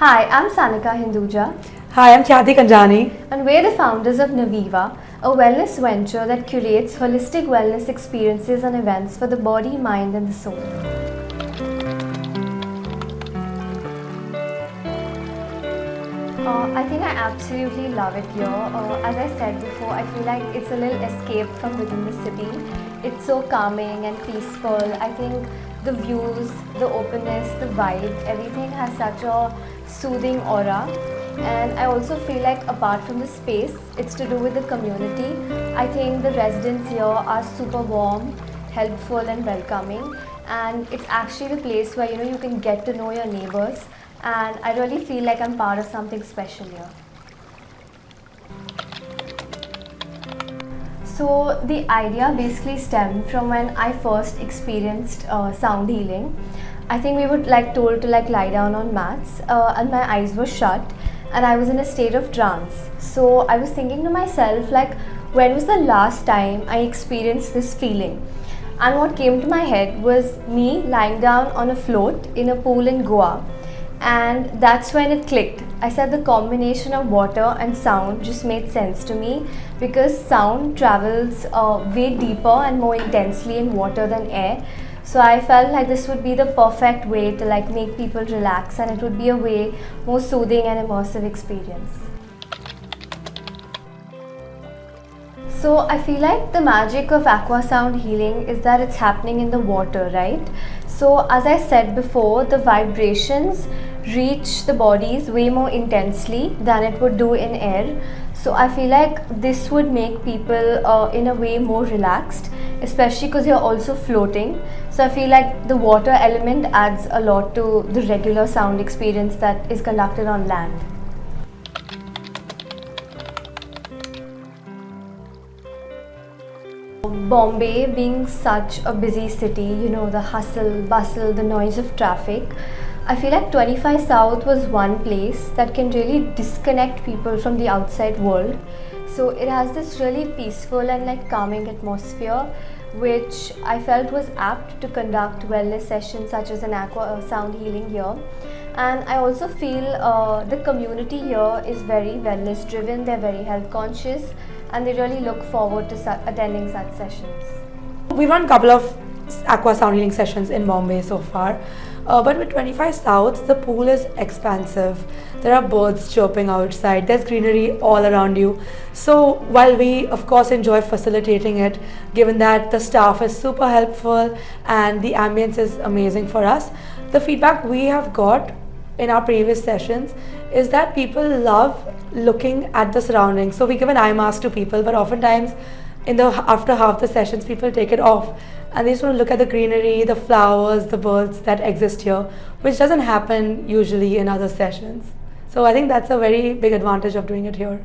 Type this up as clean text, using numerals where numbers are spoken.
Hi, I'm Sanika Hinduja, Hi, I'm Khyati Kanjani. and we're the founders of Naviva, a wellness venture that curates holistic wellness experiences and events for the body, mind, and the soul. I think I absolutely love it here. As I said before, I feel like it's a little escape from within the city. It's so calming and peaceful. I think the views, the openness, the vibe, everything has such a soothing aura. And I also feel like apart from the space, it's to do with the community. I think the residents here are super warm, helpful and welcoming, and it's actually the place where you can get to know your neighbors, and I really feel like I'm part of something special here. So the idea basically stemmed from when I first experienced sound healing. I think we were told to lie down on mats, and my eyes were shut, and I was in a state of trance. So I was thinking to myself, when was the last time I experienced this feeling? And what came to my head was me lying down on a float in a pool in Goa, and that's when it clicked. I said the combination of water and sound just made sense to me, because sound travels way deeper and more intensely in water than air. So I felt like this would be the perfect way to make people relax, and it would be a way more soothing and immersive experience. So I feel like the magic of aqua sound healing is that it's happening in the water, right? So as I said before, the vibrations reach the bodies way more intensely than it would do in air. So I feel like this would make people in a way more relaxed, especially because you're also floating. So I feel like the water element adds a lot to the regular sound experience that is conducted on land. Bombay being such a busy city, the hustle, bustle, the noise of traffic, I feel like 25 South was one place that can really disconnect people from the outside world. So it has this really peaceful and calming atmosphere, which I felt was apt to conduct wellness sessions such as an aqua sound healing here. And I also feel the community here is very wellness driven, they're very health conscious, and they really look forward to attending such sessions. We've run a couple of aqua sound healing sessions in Bombay so far. But with 25 South, the pool is expansive. There are birds chirping outside, there's greenery all around you. So while we of course enjoy facilitating it, given that the staff is super helpful and the ambience is amazing for us, the feedback we have got in our previous sessions is that people love looking at the surroundings. So we give an eye mask to people, but oftentimes after half the sessions people take it off and they just want to look at the greenery, the flowers, the birds that exist here, which doesn't happen usually in other sessions. So I think that's a very big advantage of doing it here.